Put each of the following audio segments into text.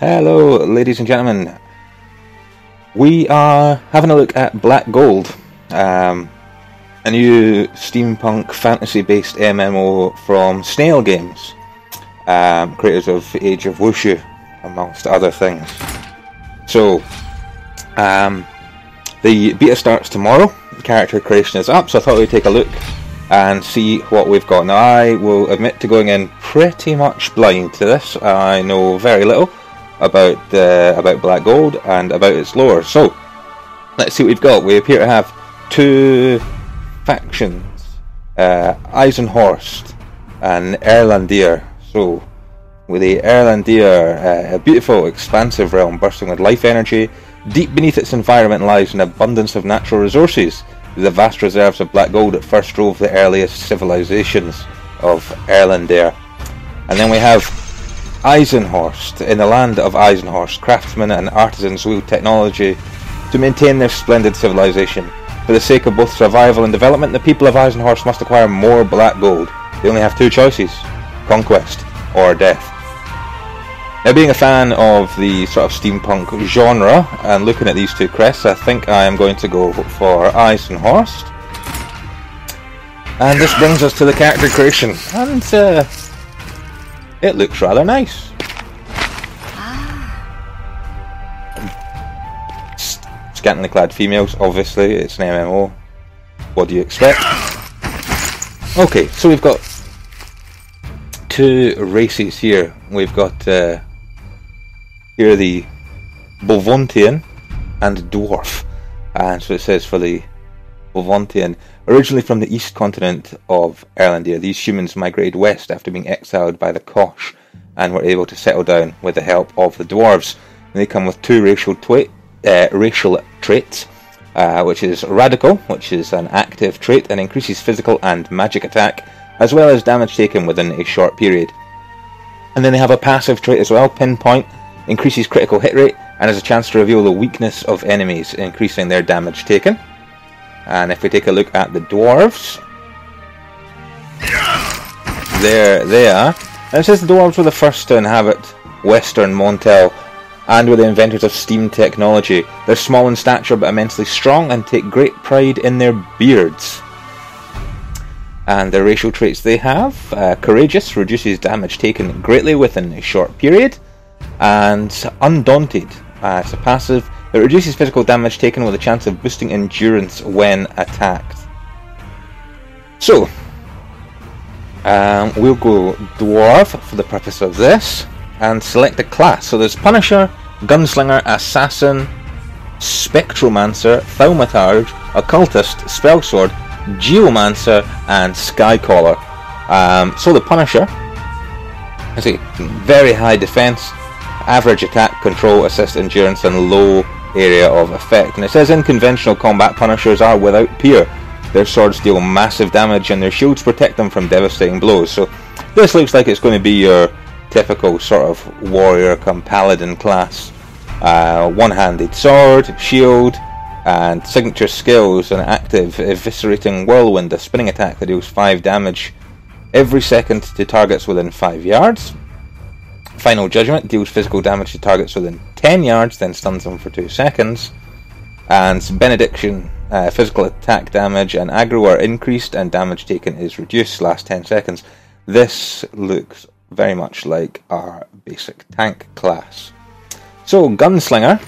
Hello, ladies and gentlemen. We are having a look at Black Gold, a new steampunk fantasy-based MMO from Snail Games, creators of Age of Wushu, amongst other things. So, the beta starts tomorrow. The character creation is up, so I thought we'd take a look and see what we've got. Now, I will admit to going in pretty much blind to this. I know very little about Black Gold and about its lore. So, let's see what we've got. We appear to have two factions, Eisenhorst and Erlandir. So, with the Erlandir, a beautiful, expansive realm bursting with life energy. Deep beneath its environment lies an abundance of natural resources. The vast reserves of Black Gold that first drove the earliest civilizations of Erlandir. And then we have Eisenhorst. In the land of Eisenhorst, craftsmen and artisans wield technology to maintain their splendid civilization. For the sake of both survival and development, the people of Eisenhorst must acquire more Black Gold. They only have two choices: conquest or death. Now, being a fan of the sort of steampunk genre and looking at these two crests, I think I am going to go for Eisenhorst. And this brings us to the character creation, and it looks rather nice. Scantily clad females, obviously, it's an MMO. What do you expect? Okay, so we've got two races here. We've got here the Bovontian and Dwarf. And so it says for the Bovontian, originally from the east continent of Erlandir, these humans migrated west after being exiled by the Kosh and were able to settle down with the help of the dwarves. And they come with two racial traits, which is Radical, which is an active trait and increases physical and magic attack, as well as damage taken within a short period. And then they have a passive trait as well, Pinpoint, increases critical hit rate and has a chance to reveal the weakness of enemies, increasing their damage taken. And if we take a look at the dwarves, there they are. And it says the dwarves were the first to inhabit Western Montel and were the inventors of steam technology. They're small in stature but immensely strong and take great pride in their beards. And the racial traits they have: Courageous, reduces damage taken greatly within a short period, and Undaunted, it's a passive that reduces physical damage taken with a chance of boosting endurance when attacked. So, we'll go Dwarf for the purpose of this, and select a class. So there's Punisher, Gunslinger, Assassin, Spectromancer, Thaumaturge, Occultist, Spellsword, Geomancer and Skycaller. So the Punisher has a very high defense, average attack, control, assist, endurance and low area of effect. And it says in conventional combat, Punishers are without peer. Their swords deal massive damage and their shields protect them from devastating blows. So this looks like it's going to be your typical sort of warrior come paladin class. One-handed sword, shield, and signature skills: an active eviscerating whirlwind, a spinning attack that deals 5 damage every second to targets within 5 yards. Final Judgment deals physical damage to targets within 10 yards, then stuns them for 2 seconds. And Benediction, physical attack damage and aggro are increased and damage taken is reduced, last 10 seconds. This looks very much like our basic tank class. So, Gunslinger.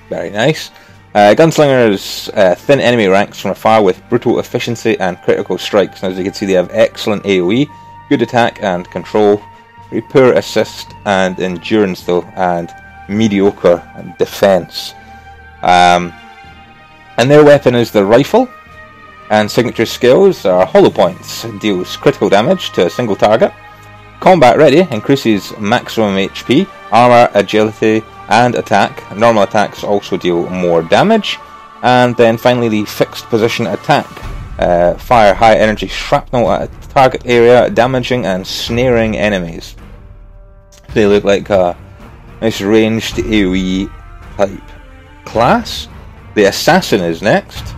Very nice. Gunslingers thin enemy ranks from afar with brutal efficiency and critical strikes. And as you can see, they have excellent AoE, good attack and control, very poor assist and endurance though, and mediocre defense. And their weapon is the rifle, and signature skills are Hollow Points, deals critical damage to a single target. Combat Ready increases maximum HP, armor, agility and attack. Normal attacks also deal more damage. And then finally the Fixed Position Attack. Fire high energy shrapnel at a target area, damaging and snaring enemies. They look like a nice ranged AoE type class. The Assassin is next.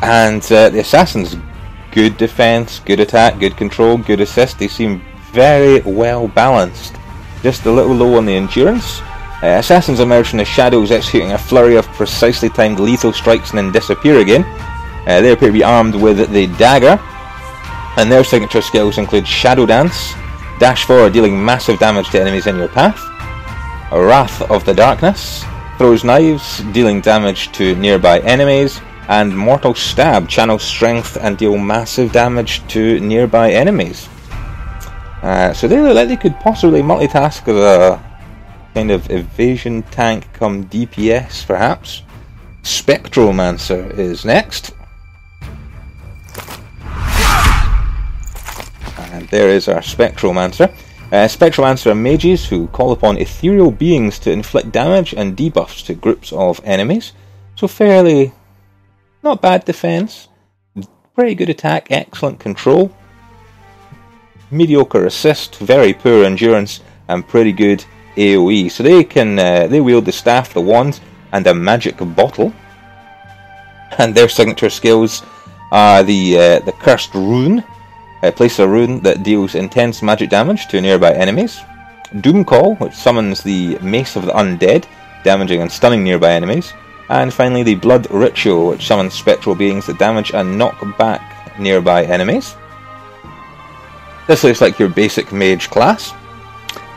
And the Assassin's good defense, good attack, good control, good assist. They seem very well balanced. Just a little low on the endurance. Assassins emerge from the shadows, executing a flurry of precisely timed lethal strikes and then disappear again. They appear to be armed with the dagger, and their signature skills include Shadow Dance, Dash Forward, dealing massive damage to enemies in your path, Wrath of the Darkness, Throws Knives, dealing damage to nearby enemies, and Mortal Stab, channel strength and deal massive damage to nearby enemies. So they look like they could possibly multitask as a kind of evasion tank come DPS, perhaps. Spectromancer is next. And there is our Spectromancer. Spectromancer are mages who call upon ethereal beings to inflict damage and debuffs to groups of enemies. So fairly not bad defense, pretty good attack, excellent control, mediocre assist, very poor endurance, and pretty good AoE. So they wield the staff, the wand, and a magic bottle. And their signature skills are the Cursed Rune. Place a rune that deals intense magic damage to nearby enemies. Doom Call, which summons the Mace of the Undead, damaging and stunning nearby enemies. And finally the Blood Ritual, which summons spectral beings that damage and knock back nearby enemies. This looks like your basic mage class.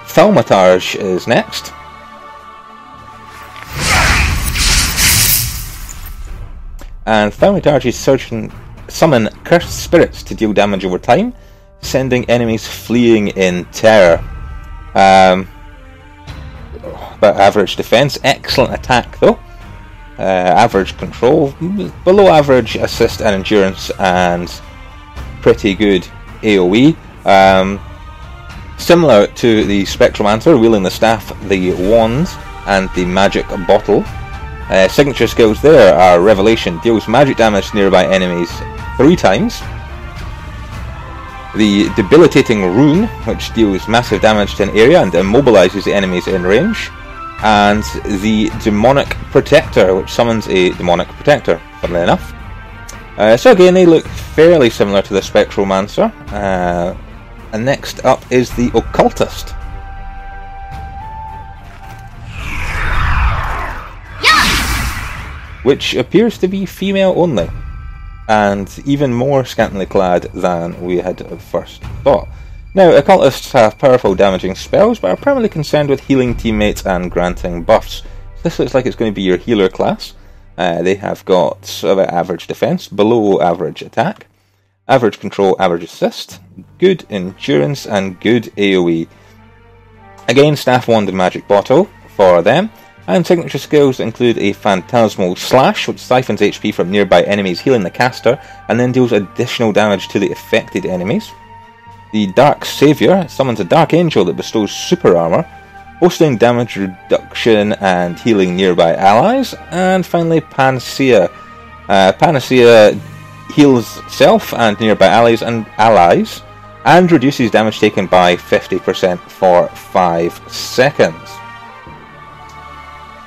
Thaumaturge is next. And Thaumaturge's summon cursed spirits to deal damage over time, sending enemies fleeing in terror. About average defense, excellent attack though. Average control, below average assist and endurance, and pretty good AoE. Similar to the Spectromancer, wielding the staff, the wand, and the magic bottle. Signature skills there are Revelation, deals magic damage to nearby enemies 3 times. The Debilitating Rune, which deals massive damage to an area and immobilizes the enemies in range. And the Demonic Protector, which summons a Demonic Protector, funnily enough. So again, they look fairly similar to the Spectromancer. And next up is the Occultist. Which appears to be female only, and even more scantily clad than we had at first thought. Now, Occultists have powerful damaging spells, but are primarily concerned with healing teammates and granting buffs. This looks like it's going to be your healer class. They have got sort of average defense, below average attack, average control, average assist, good endurance, and good AoE. Again, Staff, Wand, and Magic Bottle for them. And signature skills include a Phantasmal Slash, which siphons HP from nearby enemies, healing the caster, and then deals additional damage to the affected enemies. The Dark Saviour summons a Dark Angel that bestows super armor, boosting damage reduction and healing nearby allies. And finally, Panacea. Panacea heals self and nearby allies, and reduces damage taken by 50% for 5 seconds.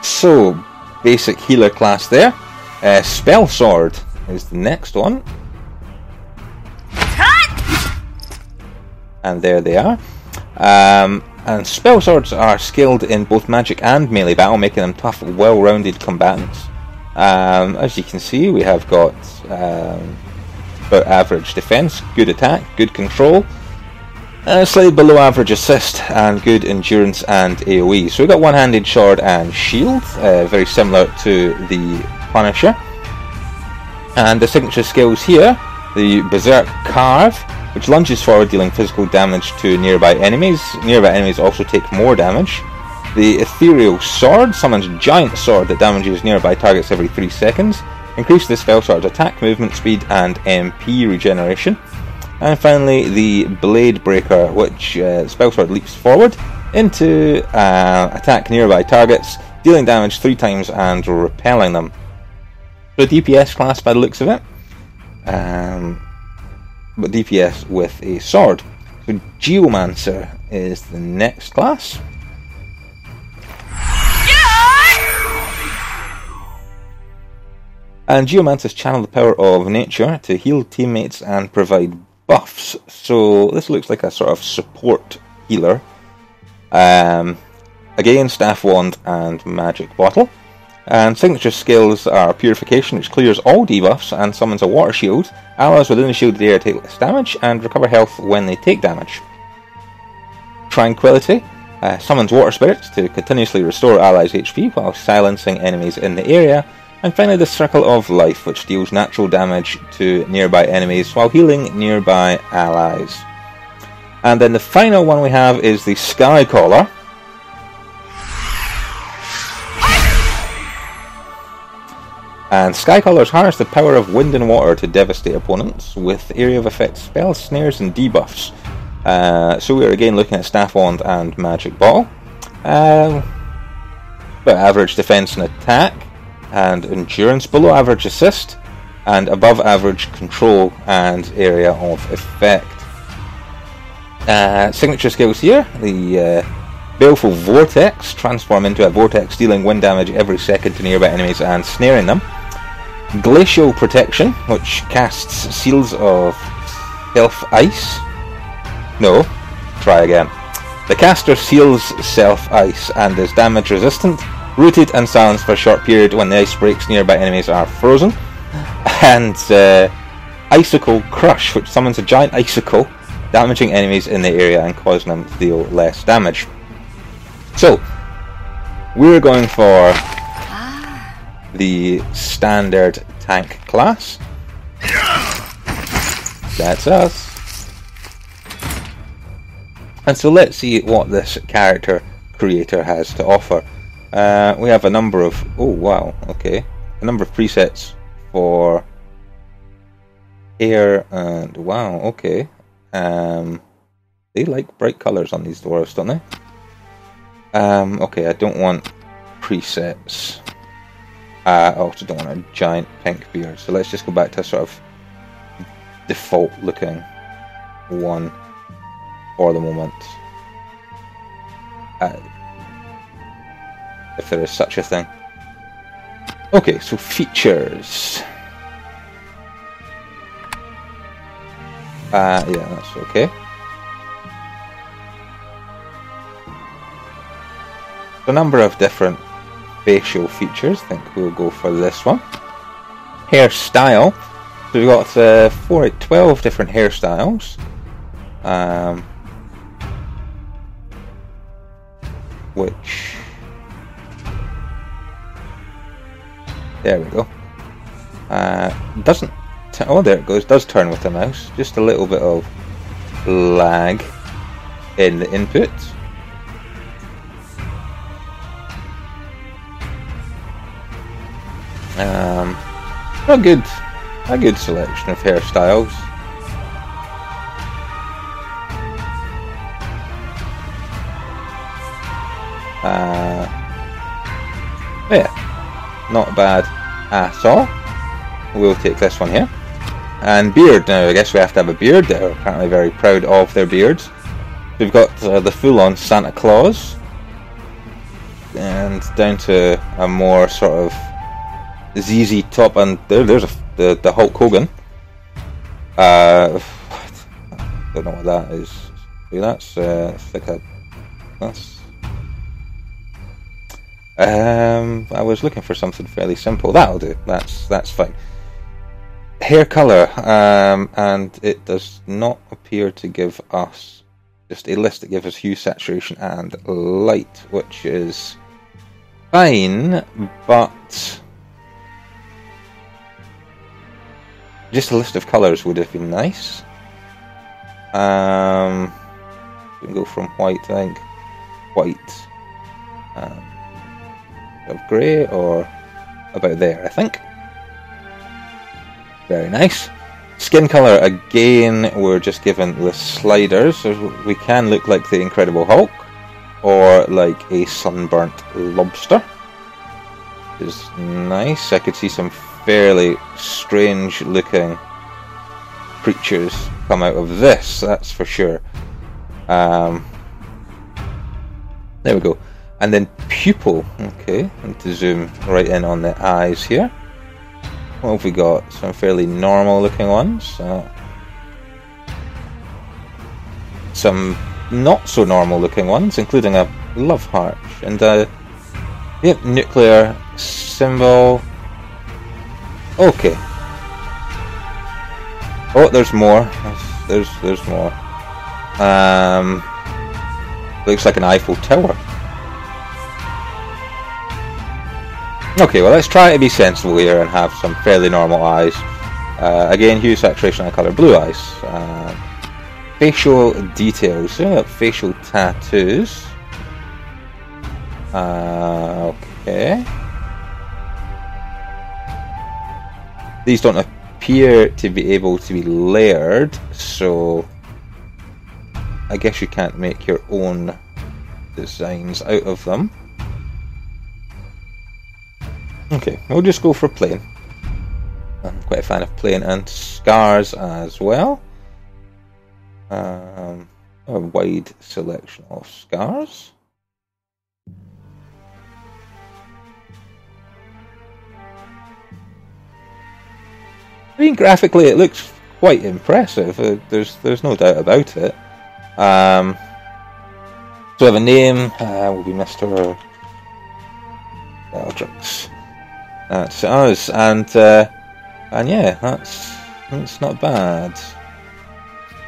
So, basic healer class there. Spell Sword is the next one. And there they are. And Spell Swords are skilled in both magic and melee battle, making them tough, well-rounded combatants. As you can see, we have got about average defense, good attack, good control, slightly below average assist, and good endurance and AoE. So we've got one-handed sword and shield, very similar to the Punisher. And the signature skills here, the Berserk Carve, which lunges forward, dealing physical damage to nearby enemies. Nearby enemies also take more damage. The Ethereal Sword summons a giant sword that damages nearby targets every 3 seconds. Increases the spell sword's attack, movement speed, and MP regeneration. And finally, the Blade Breaker, which spell sword leaps forward into attack nearby targets, dealing damage 3 times and repelling them. So DPS class by the looks of it, but DPS with a sword. So Geomancer is the next class. And Geomantis channel the power of nature to heal teammates and provide buffs. So this looks like a sort of support healer. Again, Staff Wand and Magic Bottle. And signature skills are Purification, which clears all debuffs and summons a water shield. Allies within the shielded area take less damage and recover health when they take damage. Tranquility summons water spirits to continuously restore allies' HP while silencing enemies in the area. And finally, the Circle of Life, which deals natural damage to nearby enemies while healing nearby allies. And then the final one we have is the Sky Collar. And Sky Collars harness the power of wind and water to devastate opponents with area of effect spells, snares and debuffs. So we are again looking at Staff Wand and Magic Bottle. But average defense and attack, and endurance, below average assist, and above average control and area of effect. Signature skills here, the Baleful Vortex, transform into a vortex dealing wind damage every second to nearby enemies and snaring them. Glacial Protection, which casts Seals of Self-Ice. No, try again. The caster seals Self-Ice and is damage resistant, rooted and silenced for a short period when the ice breaks nearby enemies are frozen. And Icicle Crush, which summons a giant icicle, damaging enemies in the area and causing them to deal less damage. So, we're going for the standard tank class. That's us. And so let's see what this character creator has to offer. We have a number of... oh wow, okay. A number of presets for hair and... wow, okay. They like bright colours on these dwarves, don't they? Okay, I don't want presets. I also don't want a giant pink beard, so let's just go back to a sort of default looking one for the moment. If there is such a thing. Okay, so features. Yeah, that's okay. A number of different facial features. I think we'll go for this one. Hairstyle. So we've got 12 different hairstyles. Which... there we go. Doesn't... oh, there it goes. Does turn with the mouse. Just a little bit of lag in the input. A good selection of hairstyles. Yeah, not bad at all. We'll take this one here. And beard. Now I guess we have to have a beard. They're apparently very proud of their beards. We've got the full-on Santa Claus, and down to a more sort of ZZ Top, and there's the Hulk Hogan. I don't know what that is. That's like a... that's... I was looking for something fairly simple. That'll do. That's fine. Hair colour, and it does not appear to give us just a list that gives us hue, saturation, and light, which is fine, but just a list of colours would have been nice. We can go from white, I think. White. Of grey, or about there, I think. Very nice. Skin colour, again, we're just given the sliders. So we can look like the Incredible Hulk, or like a sunburnt lobster. Which is nice. I could see some fairly strange looking creatures come out of this, that's for sure. There we go. And then pupil. Okay, and to zoom right in on the eyes here. What have we got? Some fairly normal looking ones. Some not so normal looking ones, including a love heart and a nuclear symbol. Okay. Oh, there's more. There's more. Looks like an Eiffel Tower. Okay, well, let's try to be sensible here and have some fairly normal eyes. Again, hue, saturation, and colour. Blue eyes. Facial details. So we got facial tattoos. Okay. These don't appear to be able to be layered, so I guess you can't make your own designs out of them. Okay, we'll just go for plain. I'm quite a fan of plain and scars as well. A wide selection of scars. I mean, graphically it looks quite impressive. There's no doubt about it. So we have a name. Will be Mr. Bellatrix. That's us, and yeah, that's not bad.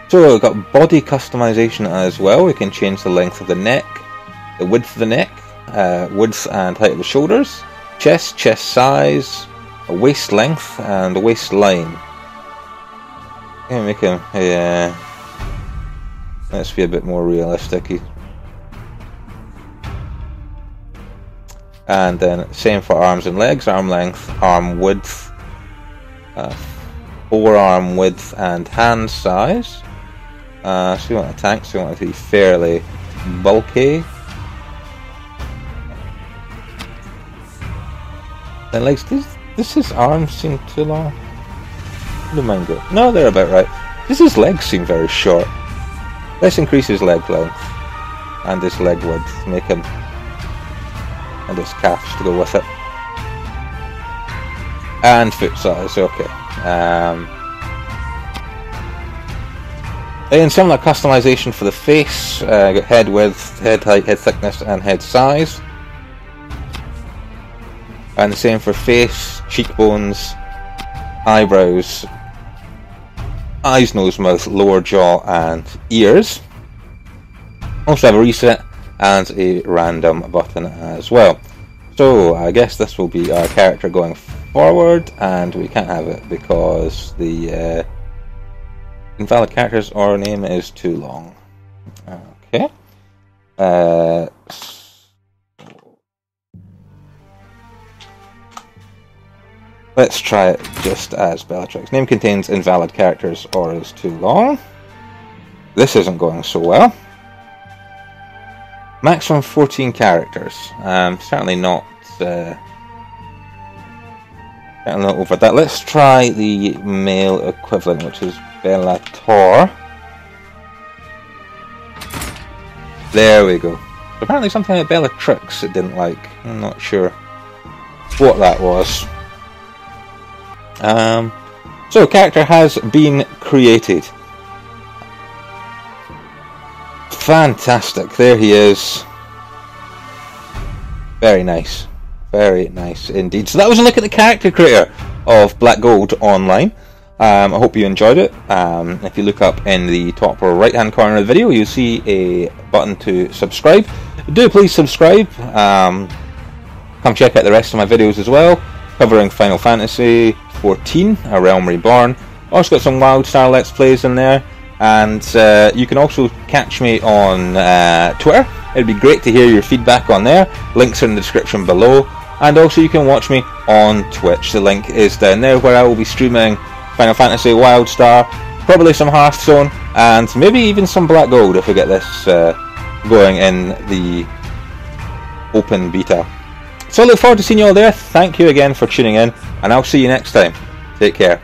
So we've got body customization as well. We can change the length of the neck, the width of the neck, width and height of the shoulders, chest size, a waist length, and a waistline. Yeah, make him. Yeah. Let's be a bit more realistic. And then same for arms and legs, arm length, arm width, forearm width and hand size. So we want a tank, so we want it to be fairly bulky. And legs, does his arms seem too long? Where do mine go? No, they're about right. Does his legs seem very short? Let's increase his leg length and his leg width, make him, and his calves to go with it. And foot size, okay. Then similar customization for the face. Got head width, head height, head thickness, and head size. And the same for face, cheekbones, eyebrows, eyes, nose, mouth, lower jaw, and ears. Also have a reset and a random button as well. So I guess this will be our character going forward, and we can't have it because the invalid characters or name is too long. Okay. Let's try it just as Bellatrix. Name contains invalid characters or is too long. This isn't going so well. Maximum 14 characters. Certainly not over that. Let's try the male equivalent, which is Bellator. There we go. Apparently something like Bellatrix it didn't like. I'm not sure what that was. So character has been created. Fantastic, there he is. Very nice. Very nice indeed. So that was a look at the character creator of Black Gold Online. I hope you enjoyed it. If you look up in the top right hand corner of the video, you'll see a button to subscribe. Do please subscribe. Come check out the rest of my videos as well, covering Final Fantasy 14, A Realm Reborn. Also got some WildStar Let's Plays in there, and you can also catch me on Twitter. It'd be great to hear your feedback on there. Links are in the description below, and also you can watch me on Twitch. The link is down there, where I will be streaming Final Fantasy, WildStar, probably some Hearthstone, and maybe even some Black Gold if we get this going in the open beta. So I look forward to seeing you all there. Thank you again for tuning in, and I'll see you next time. Take care.